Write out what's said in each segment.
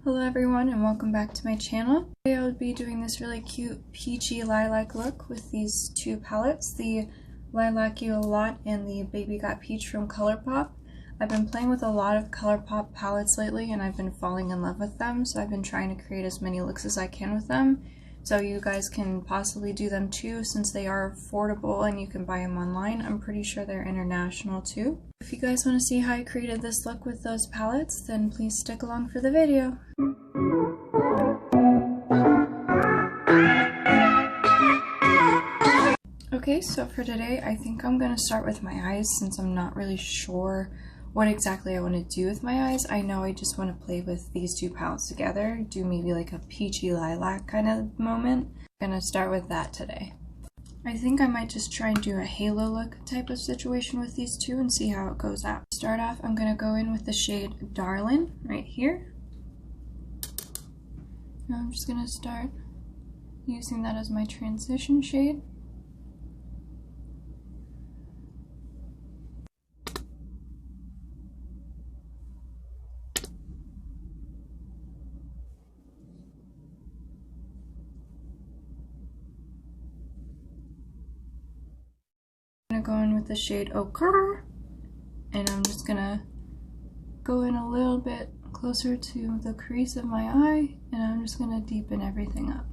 Hello everyone and welcome back to my channel. Today I will be doing this really cute peachy lilac look with these two palettes, the Lilac You a Lot and the Baby Got Peach from Colourpop. I've been playing with a lot of Colourpop palettes lately and I've been falling in love with them, so I've been trying to create as many looks as I can with them. So you guys can possibly do them too, since they are affordable and you can buy them online. I'm pretty sure they're international too. If you guys want to see how I created this look with those palettes, then please stick along for the video. Okay, so for today I think I'm going to start with my eyes, since I'm not really sure what exactly I want to do with my eyes. I know I just want to play with these two palettes together, do maybe like a peachy lilac kind of moment. I'm going to start with that today. I think I might just try and do a halo look type of situation with these two and see how it goes out. To start off, I'm going to go in with the shade Darlin right here. Now I'm just going to start using that as my transition shade. I'm gonna go in with the shade Ochre, and I'm just gonna go in a little bit closer to the crease of my eye, and I'm just gonna deepen everything up.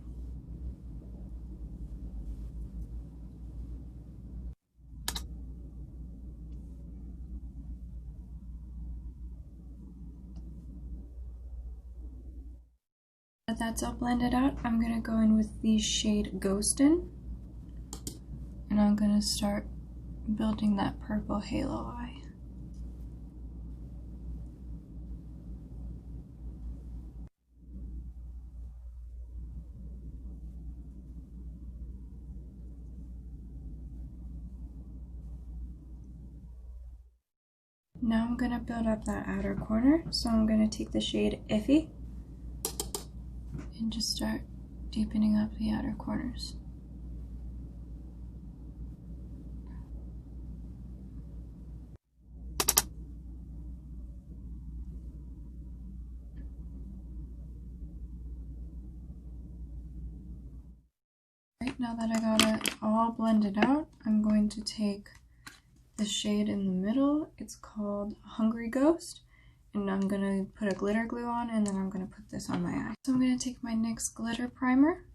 Now that's all blended out, I'm gonna go in with the shade Ghostin', and I'm gonna start building that purple halo eye. Now I'm going to build up that outer corner, so I'm going to take the shade Iffy and just start deepening up the outer corners. Right, now that I got it all blended out, I'm going to take the shade in the middle. It's called Hungry Ghost, and I'm going to put a glitter glue on, and then I'm going to put this on my eye. So I'm going to take my NYX glitter primer,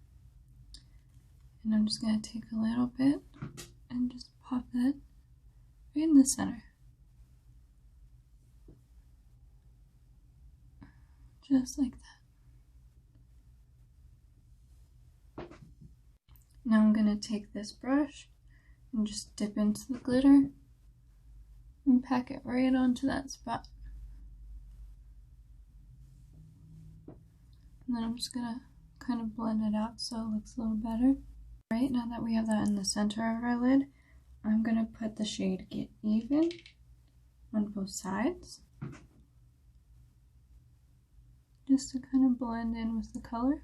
and I'm just going to take a little bit and just pop that right in the center. Just like that. Now I'm going to take this brush and just dip into the glitter and pack it right onto that spot. And then I'm just going to kind of blend it out so it looks a little better. Right, now that we have that in the center of our lid, I'm going to put the shade Get Even on both sides, just to kind of blend in with the color.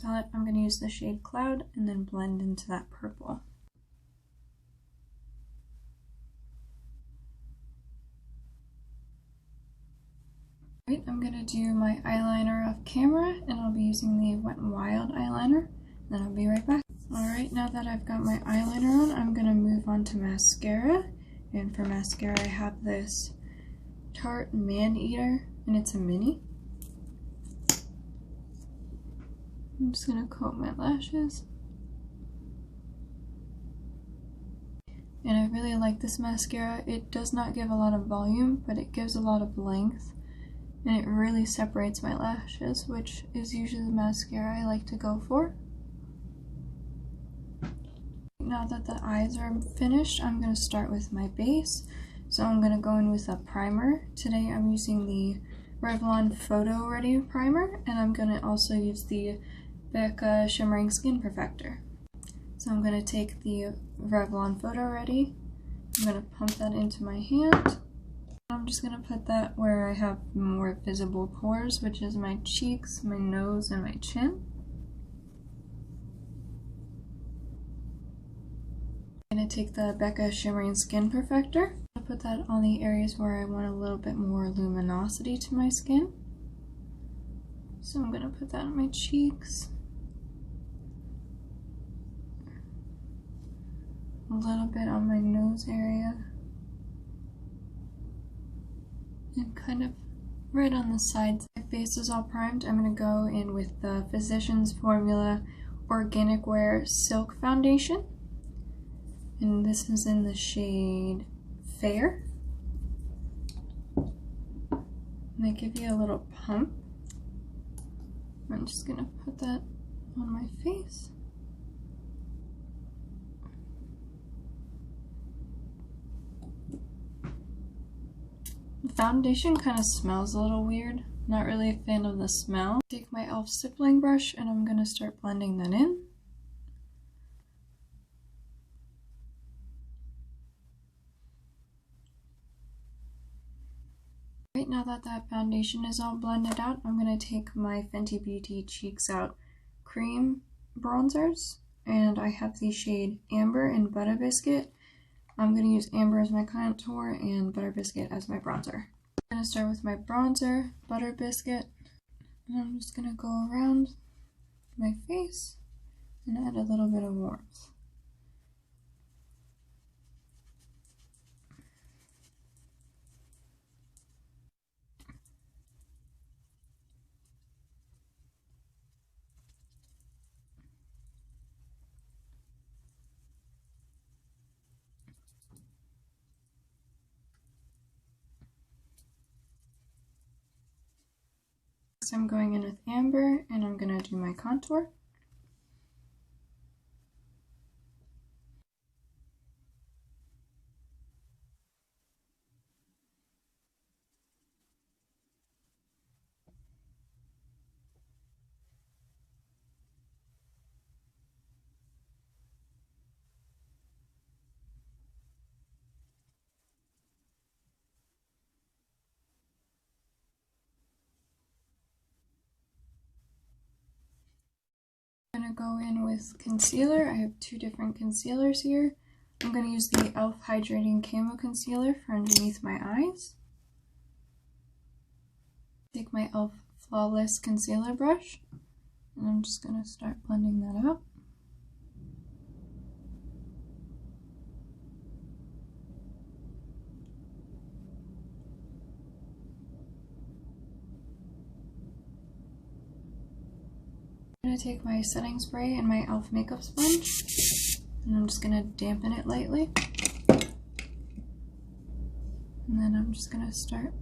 Palette, I'm going to use the shade Cloud and then blend into that purple. Right, I'm going to do my eyeliner off camera, and I'll be using the Wet n Wild eyeliner, then I'll be right back. Alright, now that I've got my eyeliner on, I'm going to move on to mascara, and for mascara I have this Tarte Man-Eater, and it's a mini. I'm just going to coat my lashes. And I really like this mascara. It does not give a lot of volume, but it gives a lot of length. And it really separates my lashes, which is usually the mascara I like to go for. Now that the eyes are finished, I'm going to start with my base. So I'm going to go in with a primer. Today I'm using the Revlon Photo Ready primer, and I'm going to also use the Becca Shimmering Skin Perfector. So I'm going to take the Revlon Photo Ready, I'm going to pump that into my hand. I'm just going to put that where I have more visible pores, which is my cheeks, my nose, and my chin. And going to take the Becca Shimmering Skin Perfector. I'll put that on the areas where I want a little bit more luminosity to my skin. So I'm going to put that on my cheeks, a little bit on my nose area, and kind of right on the sides. My face is all primed. I'm going to go in with the Physicians Formula Organic Wear Silk Foundation, and this is in the shade Fair. And they give you a little pump. I'm just going to put that on my face. The foundation kind of smells a little weird. Not really a fan of the smell. Take my e.l.f. stippling brush and I'm going to start blending that in. Right, now that that foundation is all blended out, I'm going to take my Fenty Beauty Cheeks Out cream bronzers, and I have the shade Amber and Butter Biscuit. I'm going to use Amber as my contour and Butter Biscuit as my bronzer. I'm going to start with my bronzer, Butter Biscuit, and I'm just going to go around my face and add a little bit of warmth. Next I'm going in with Amber and I'm going to do my contour. I'm going to go in with concealer. I have two different concealers here. I'm going to use the e.l.f. Hydrating Camo Concealer for underneath my eyes. Take my e.l.f. Flawless Concealer brush, and I'm just going to start blending that out. I'm going to take my setting spray and my e.l.f. makeup sponge, and I'm just going to dampen it lightly. And then I'm just going to start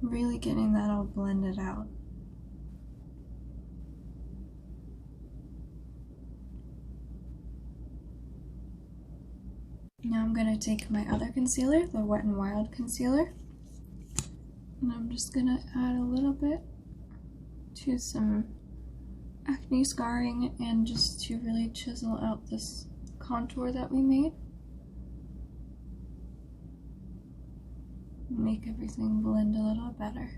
really getting that all blended out. Now I'm going to take my other concealer, the Wet n Wild concealer, and I'm just going to add a little bit to some acne scarring and just to really chisel out this contour that we made. Make everything blend a little better.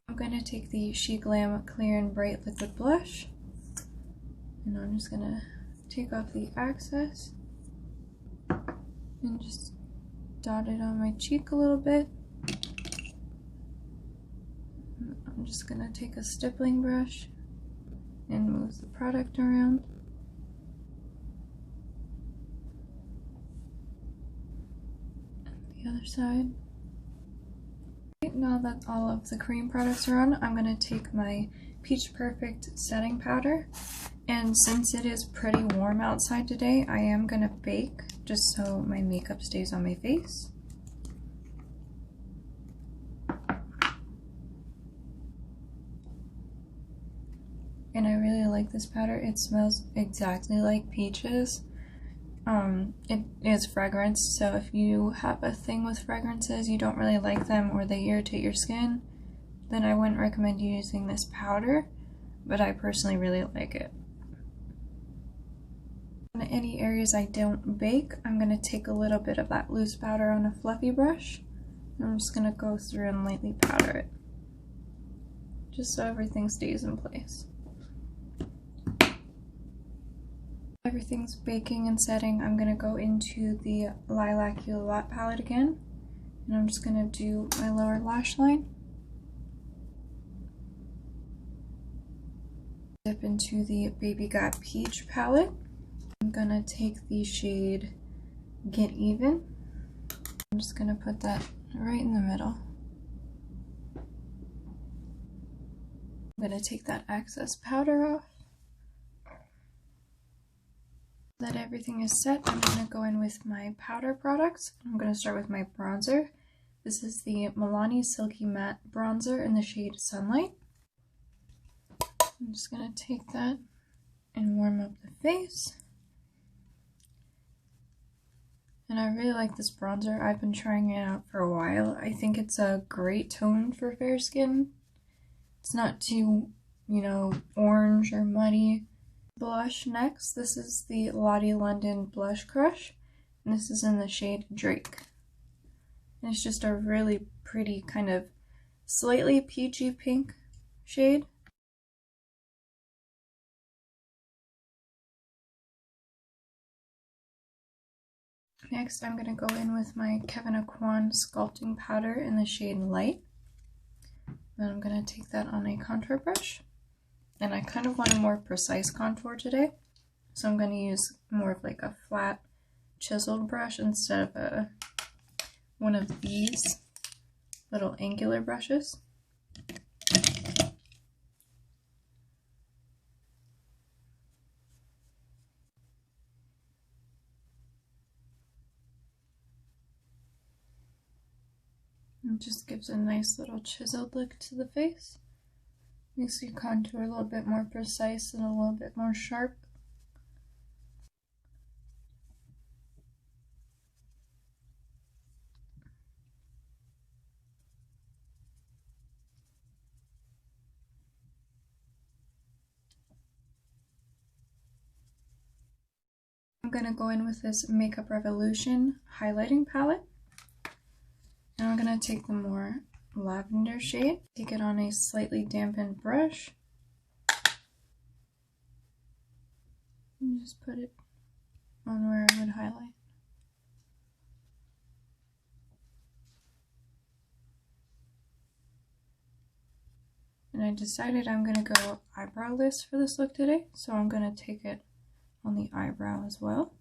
I'm going to take the She Glam Clear and Bright Liquid Blush, and I'm just going to take off the excess and just dot it on my cheek a little bit. I'm just going to take a stippling brush and move the product around. And the other side. Now that all of the cream products are on, I'm going to take my Peach Perfect setting powder, and since it is pretty warm outside today, I am going to bake just so my makeup stays on my face. And I really like this powder. It smells exactly like peaches. It is fragrance, so if you have a thing with fragrances, you don't really like them or they irritate your skin, then I wouldn't recommend you using this powder, but I personally really like it. In any areas I don't bake, I'm going to take a little bit of that loose powder on a fluffy brush. And I'm just going to go through and lightly powder it, just so everything stays in place. Everything's baking and setting. I'm going to go into the Lilac Lot palette again, and I'm just going to do my lower lash line. Dip into the Baby Got Peach palette. I'm going to take the shade Get Even. I'm just going to put that right in the middle. I'm going to take that excess powder off. That everything is set, I'm going to go in with my powder products. I'm going to start with my bronzer. This is the Milani Silky Matte Bronzer in the shade Sunlight. I'm just going to take that and warm up the face. And I really like this bronzer. I've been trying it out for a while. I think it's a great tone for fair skin. It's not too, orange or muddy. Blush next. This is the Lottie London Blush Crush, and this is in the shade Drake. And it's just a really pretty kind of slightly peachy pink shade. Next, I'm going to go in with my Kevyn Aucoin Sculpting Powder in the shade Light. Then I'm going to take that on a contour brush. And I kind of want a more precise contour today, so I'm going to use more of like a flat chiseled brush instead of one of these little angular brushes. It just gives a nice little chiseled look to the face. Makes your contour a little bit more precise and a little bit more sharp. I'm going to go in with this Makeup Revolution highlighting palette. Now I'm going to take the more lavender shade, take it on a slightly dampened brush, and just put it on where I would highlight. And I decided I'm going to go eyebrowless for this look today, so I'm going to take it on the eyebrow as well,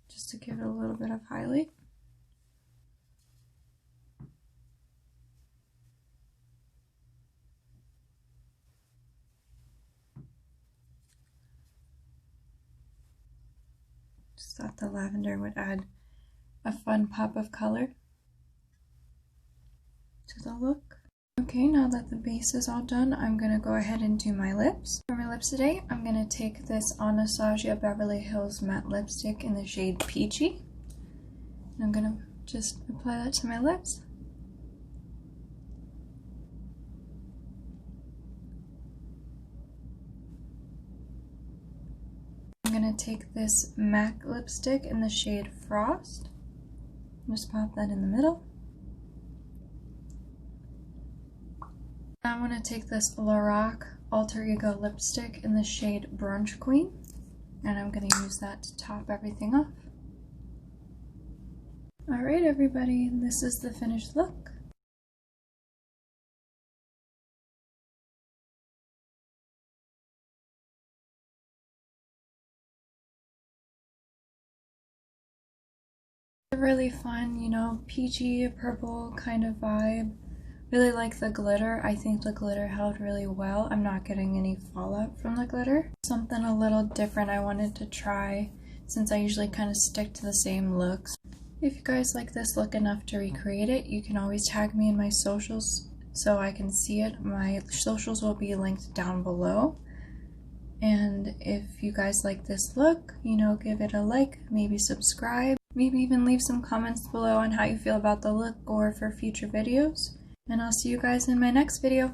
just to give it a little bit of highlight. Just thought the lavender would add a fun pop of color to the look. Okay, now that the base is all done, I'm going to go ahead and do my lips. For my lips today, I'm going to take this Anastasia Beverly Hills matte lipstick in the shade Peachy. And I'm going to just apply that to my lips. I'm going to take this MAC lipstick in the shade Frost. Just pop that in the middle. I want to take this Lilac Alter Ego lipstick in the shade Brunch Queen, and I'm going to use that to top everything off. Alright everybody, this is the finished look. A really fun, peachy, purple kind of vibe. Really like the glitter. I think the glitter held really well. I'm not getting any fallout from the glitter. Something a little different I wanted to try, since I usually kind of stick to the same looks. If you guys like this look enough to recreate it, you can always tag me in my socials so I can see it. My socials will be linked down below. And if you guys like this look, give it a like, maybe subscribe, maybe even leave some comments below on how you feel about the look or for future videos. And I'll see you guys in my next video.